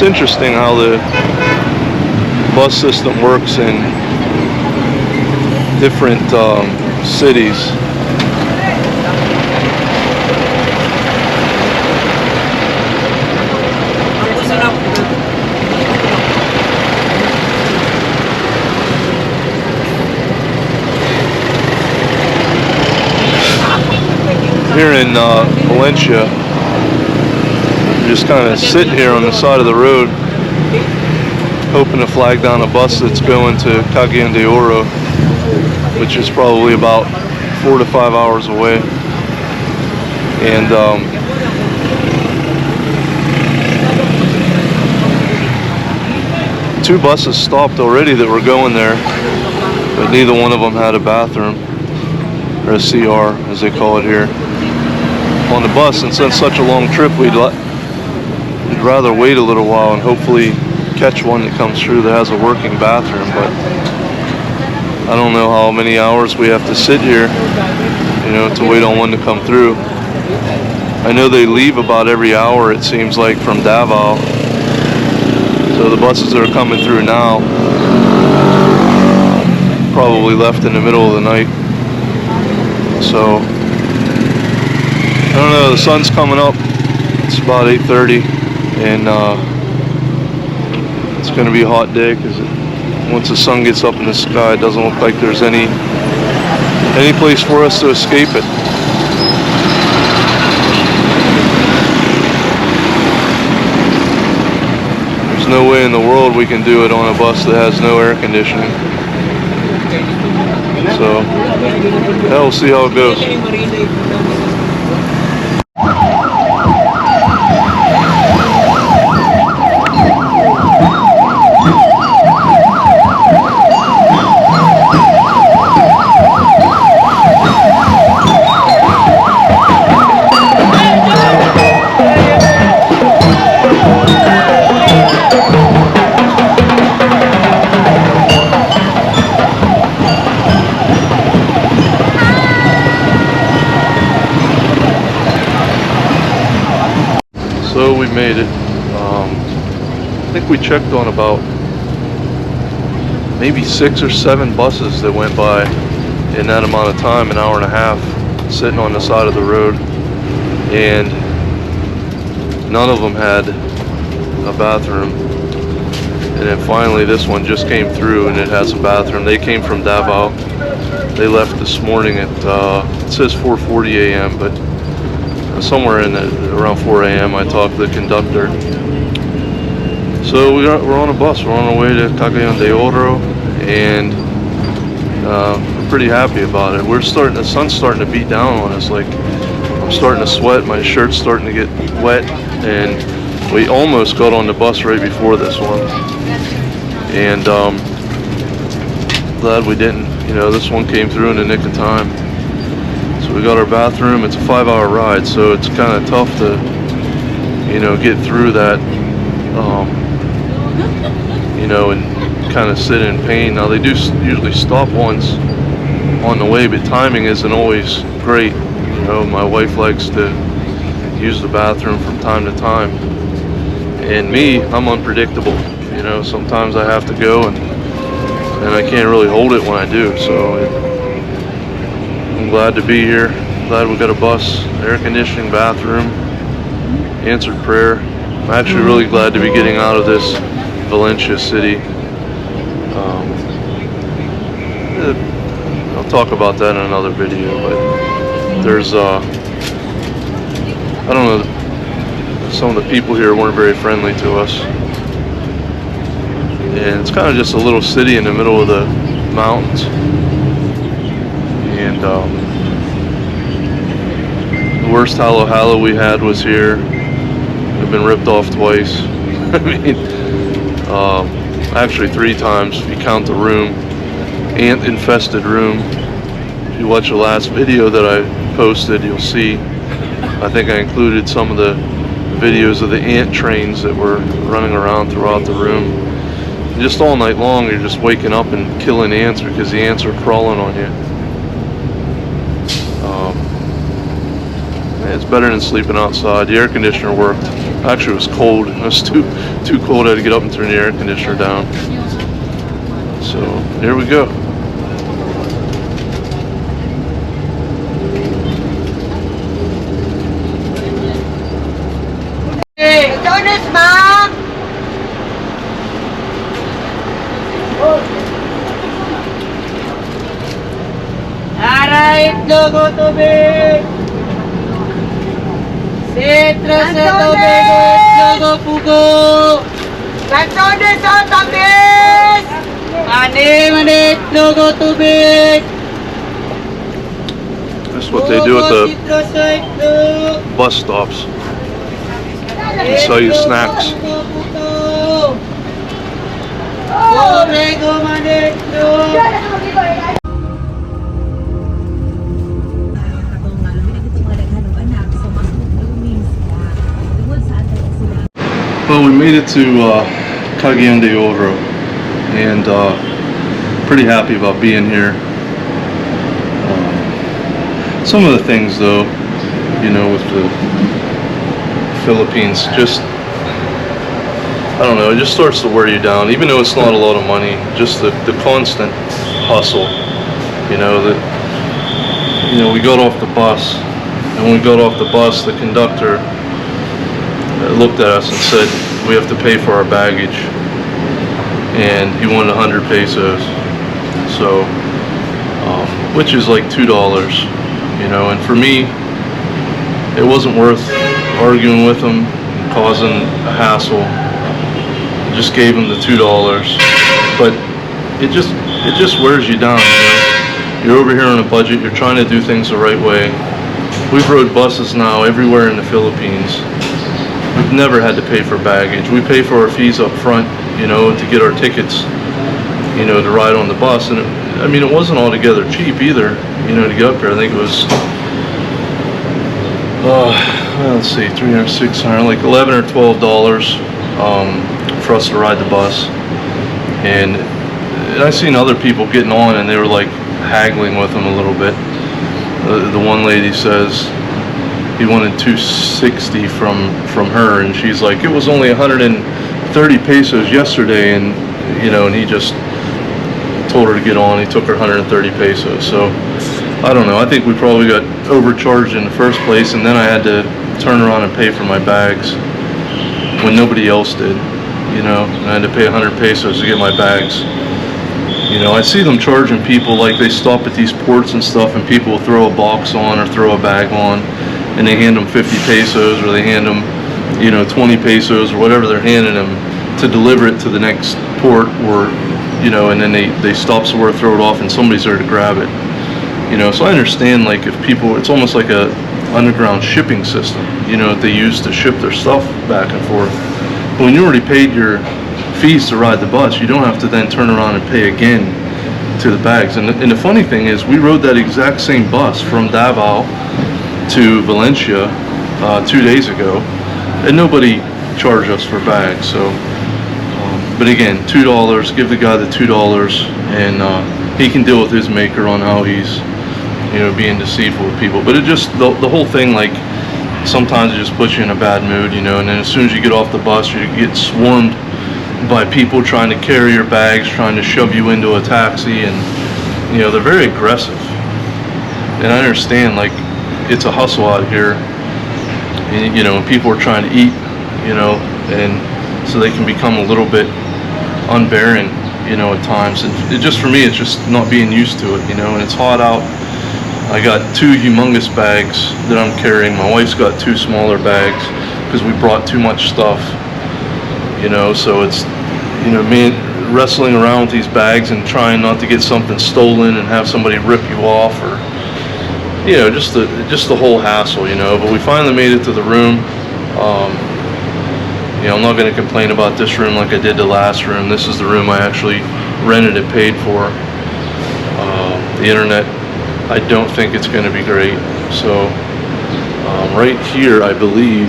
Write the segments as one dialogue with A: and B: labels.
A: interesting how the bus system works in different cities. Here in Valencia, just kind of sitting here on the side of the road, hoping to flag down a bus that's going to Cagayan de Oro, which is probably about 4 to 5 hours away. And two buses stopped already that were going there, but neither one of them had a bathroom, or a CR as they call it here, on the bus. And since such a long trip, we'd rather wait a little while and hopefully catch one that comes through that has a working bathroom. But I don't know how many hours we have to sit here, you know, to wait on one to come through. I know they leave about every hour, it seems like, from Davao. So the buses that are coming through now probably left in the middle of the night. So I don't know, the sun's coming up. It's about 8:30, and it's going to be a hot day because once the sun gets up in the sky, it doesn't look like there's any place for us to escape it. There's no way in the world we can do it on a bus that has no air conditioning. So, yeah, we'll see how it goes. So we made it. I think we checked on about maybe 6 or 7 buses that went by in that amount of time, an hour and a half, sitting on the side of the road, and none of them had a bathroom. And then finally this one just came through and it has a bathroom. They came from Davao. They left this morning at it says 4:40 a.m. but somewhere in around 4 a.m. I talked to the conductor. So we're on a bus. We're on our way to Cagayan de Oro, and we're pretty happy about it. The sun's starting to beat down on us. Like, I'm starting to sweat. My shirt's starting to get wet, and we almost got on the bus right before this one. And glad we didn't. You know, this one came through in the nick of time. So we got our bathroom. It's a 5-hour ride, so it's kind of tough to, you know, get through that, you know, and kind of sit in pain. Now, they do usually stop once on the way, but timing isn't always great. You know, my wife likes to use the bathroom from time to time, and me, I'm unpredictable. You know, sometimes I have to go, and I can't really hold it when I do. So I'm glad to be here. Glad we got a bus, air conditioning, bathroom, answered prayer. I'm actually really glad to be getting out of this Valencia city. I'll talk about that in another video, but there's I don't know, some of the people here weren't very friendly to us. And it's kind of just a little city in the middle of the mountains. And the worst halo we had was here. We've been ripped off twice. I mean, actually 3 times if you count the room. Ant infested room. If you watch the last video that I posted, you'll see, I think I included some of the videos of the ant trains that were running around throughout the room. And just all night long, you're just waking up and killing ants because the ants are crawling on you. It's better than sleeping outside. The air conditioner worked. Actually, it was cold. It was too cold. I had to get up and turn the air conditioner down. So here we go.
B: Hey, Jonas, ma'am! Aray, logo tubig! Sitro sa tubig, logo pugo! Lansones sa tabis! Mani, logo tubig!
A: That's what they do at the bus stops. They sell you snacks. Well, we made it to Cagayan de Oro, and pretty happy about being here. Some of the things, though, you know, with the Philippines, just, I don't know, it just starts to wear you down, even though it's not a lot of money. Just the constant hustle, you know, we got off the bus, and when we got off the bus, the conductor looked at us and said, we have to pay for our baggage, and he wanted 100 pesos, so, which is like $2, you know, and for me, it wasn't worth arguing with him, causing a hassle. I just gave him the $2, but it just wears you down, you know. You're over here on a budget, you're trying to do things the right way. We've rode buses now everywhere in the Philippines. We've never had to pay for baggage. We pay for our fees up front, you know, to get our tickets, you know, to ride on the bus. And I mean, it wasn't altogether cheap either, you know, to get up here. I think it was, well, let's see, 300, 600, like $11 or $12 for us to ride the bus. And I seen other people getting on, and they were like haggling with them a little bit. The one lady says he wanted 260 from her, and she's like, it was only 130 pesos yesterday, and you know, and he just told her to get on. He took her 130 pesos. So I don't know, I think we probably got overcharged in the first place, and then I had to turn around and pay for my bags when nobody else did, you know. I had to pay 100 pesos to get my bags. You know, I see them charging people, like they stop at these ports and stuff, and people will throw a box on or throw a bag on, and they hand them 50 pesos, or they hand them, you know, 20 pesos, or whatever they're handing them to deliver it to the next port, or, you know, and then they stop somewhere, throw it off, and somebody's there to grab it. You know, so I understand, like, if people, it's almost like a underground shipping system, you know, that they use to ship their stuff back and forth. But when you already paid your fees to ride the bus, you don't have to then turn around and pay again to the bags. And the funny thing is, we rode that exact same bus from Davao to Valencia 2 days ago, and nobody charged us for bags. So, but again, $2, give the guy the $2, and he can deal with his maker on how he's, you know, being deceitful with people. But it just, the whole thing, like, sometimes it just puts you in a bad mood, you know. And then as soon as you get off the bus, you get swarmed by people trying to carry your bags, trying to shove you into a taxi, and, you know, they're very aggressive. And I understand, like, it's a hustle out here, and, you know, people are trying to eat, you know, and so they can become a little bit unbearing, you know, at times. And it just, for me, it's just not being used to it, you know. And it's hot out. I got 2 humongous bags that I'm carrying. My wife's got 2 smaller bags because we brought too much stuff, you know. So it's, you know, me wrestling around with these bags and trying not to get something stolen and have somebody rip you off, or, you know, just the whole hassle, you know. But we finally made it to the room. You know, I'm not going to complain about this room like I did the last room. This is the room I actually rented and paid for. The internet, I don't think it's going to be great. So right here, I believe,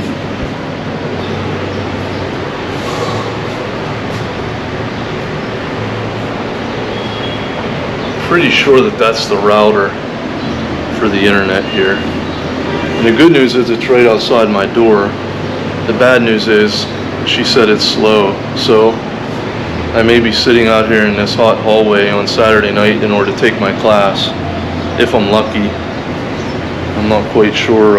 A: pretty sure that that's the router for the internet here. And the good news is it's right outside my door. the bad news is she said it's slow, so I may be sitting out here in this hot hallway on Saturday night in order to take my class, if I'm lucky. I'm not quite sure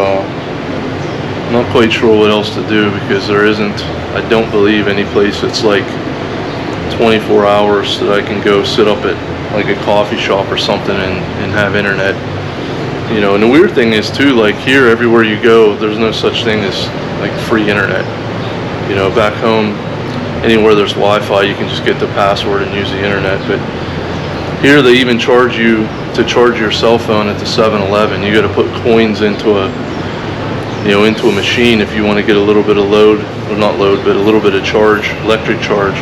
A: what else to do, because there isn't, I don't believe, any place that's like 24 hours that I can go sit up at like a coffee shop or something and have internet. You know, and the weird thing is too, like here, everywhere you go, there's no such thing as like free internet. You know, back home, anywhere there's Wi-Fi, you can just get the password and use the internet. But here they even charge you to charge your cell phone at the 7-Eleven. You got to put coins into a machine if you want to get a little bit of load, or not load, but a little bit of charge, electric charge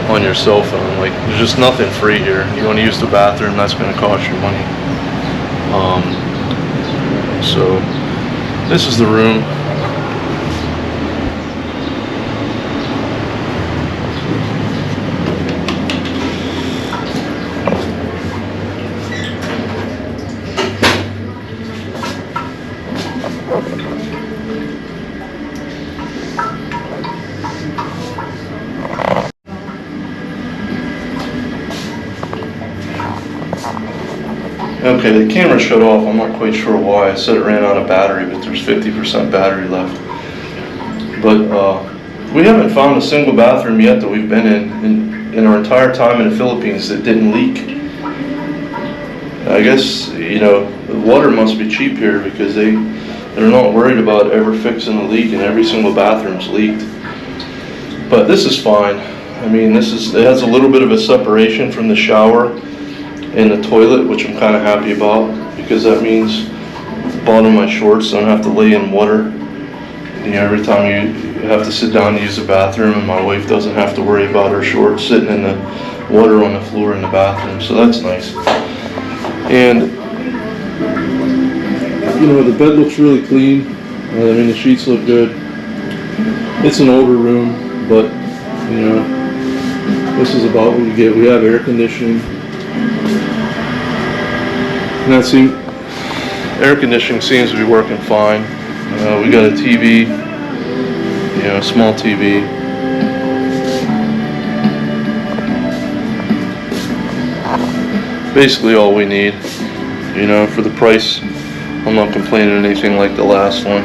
A: on your cell phone. Like, there's just nothing free here. You want to use the bathroom, that's going to cost you money. So this is the room. Okay, the camera shut off. I'm not quite sure why. I said it ran out of battery, but there's 50% battery left. But we haven't found a single bathroom yet that we've been in our entire time in the Philippines that didn't leak. I guess, you know, the water must be cheap here, because they're not worried about ever fixing a leak, and every single bathroom's leaked. But this is fine. I mean, it has a little bit of a separation from the shower and the toilet, which I'm kind of happy about, because that means the bottom of my shorts don't have to lay in water. You know, every time you have to sit down to use the bathroom, and my wife doesn't have to worry about her shorts sitting in the water on the floor in the bathroom, so that's nice. And you know, the bed looks really clean. I mean, the sheets look good. It's an older room, but you know, this is about what you get. We have air conditioning. And air conditioning seems to be working fine. We got a TV, you know, a small TV. Basically all we need, you know, for the price. I'm not complaining anything like the last one.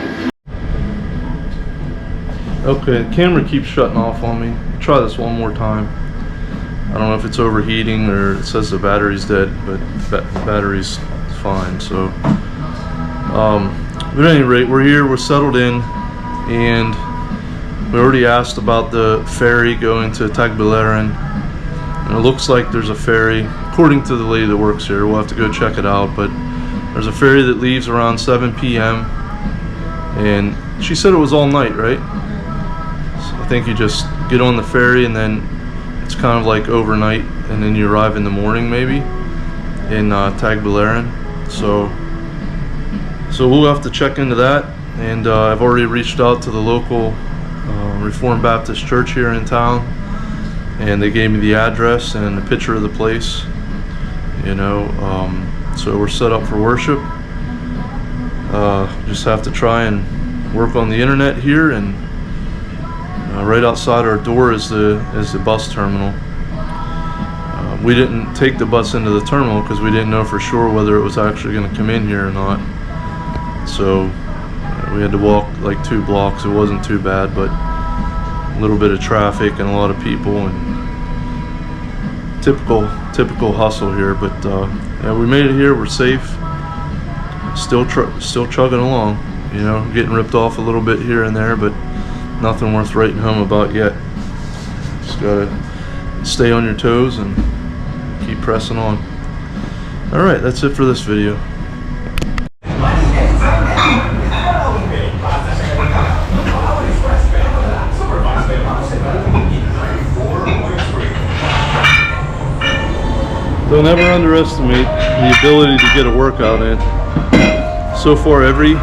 A: Okay, the camera keeps shutting off on me. I'll try this one more time. I don't know if it's overheating or it says the battery's dead, but the battery's fine. So, but at any rate, we're here, we're settled in, and we already asked about the ferry going to Tagbilaran, and it looks like there's a ferry, according to the lady that works here. We'll have to go check it out, but there's a ferry that leaves around 7 p.m. and she said it was all night, right? So I think you just get on the ferry, and then it's kind of like overnight, and then you arrive in the morning maybe in Tagbilaran. So we'll have to check into that, and I've already reached out to the local Reformed Baptist church here in town, and they gave me the address and a picture of the place, you know. So we're set up for worship. Just have to try and work on the internet here, and right outside our door is the bus terminal. We didn't take the bus into the terminal because we didn't know for sure whether it was actually going to come in here or not. So we had to walk like 2 blocks. It wasn't too bad, but a little bit of traffic and a lot of people, and typical hustle here. But yeah, we made it here. We're safe. Still chugging along. You know, getting ripped off a little bit here and there, but nothing worth writing home about yet. Just gotta stay on your toes and keep pressing on. Alright, that's it for this video. Don't ever underestimate the ability to get a workout in. So far, every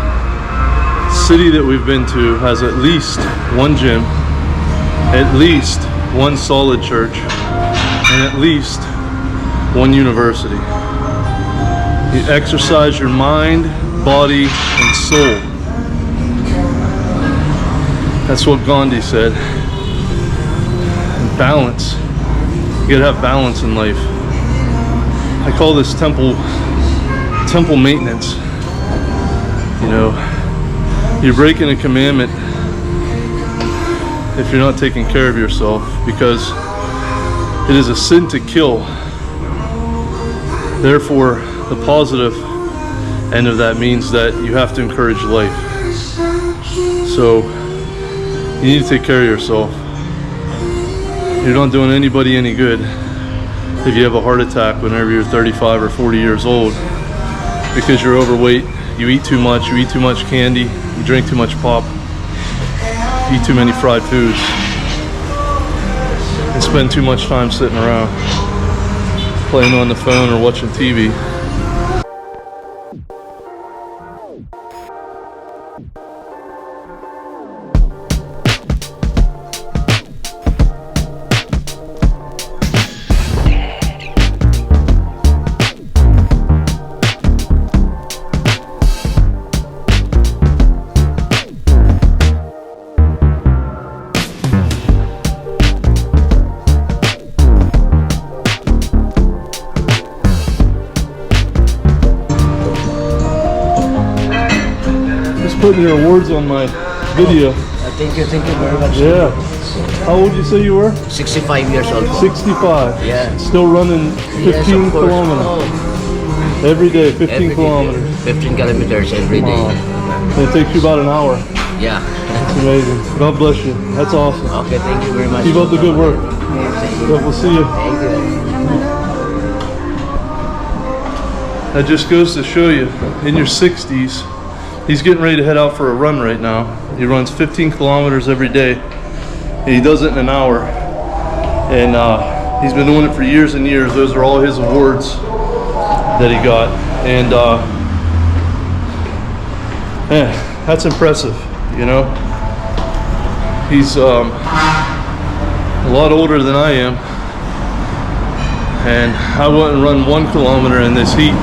A: city that we've been to has at least one gym, at least one solid church, and at least one university. You exercise your mind, body, and soul. That's what Gandhi said. And balance. You gotta have balance in life. I call this temple maintenance. You know, you're breaking a commandment if you're not taking care of yourself, because it is a sin to kill. Therefore, the positive end of that means that you have to encourage life. So you need to take care of yourself. You're not doing anybody any good if you have a heart attack whenever you're 35 or 40 years old because you're overweight, you eat too much candy, you drink too much pop, eat too many fried foods, and spend too much time sitting around playing on the phone or watching TV. Putting your awards on my video.
C: Thank you very much.
A: Yeah. How old you say you were?
C: 65 years old.
A: 65.
C: Yeah.
A: Still running 15
C: Yes, of course.
A: kilometers.
C: Oh,
A: Every day, 15
C: every day.
A: kilometers.
C: 15 kilometers every day.
A: Wow. And it takes you about an hour.
C: Yeah.
A: That's amazing. God bless you. That's awesome.
C: Okay, thank you very much.
A: Keep up the good work. We'll see you.
C: Thank you.
A: That just goes to show you, in your 60s, he's getting ready to head out for a run right now. He runs 15 kilometers every day. He does it in an hour. And he's been doing it for years and years. Those are all his awards that he got. And man, that's impressive, you know. He's a lot older than I am. And I wouldn't run 1 kilometer in this heat.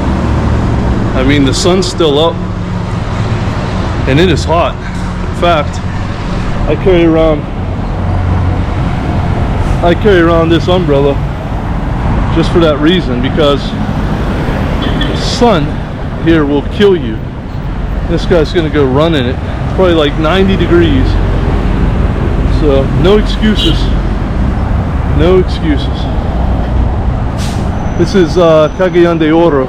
A: I mean, the sun's still up. And it is hot. In fact, I carry around this umbrella just for that reason, because the sun here will kill you. This guy's gonna go run in it. It's probably like 90 degrees. So no excuses. No excuses. This is Cagayan de Oro.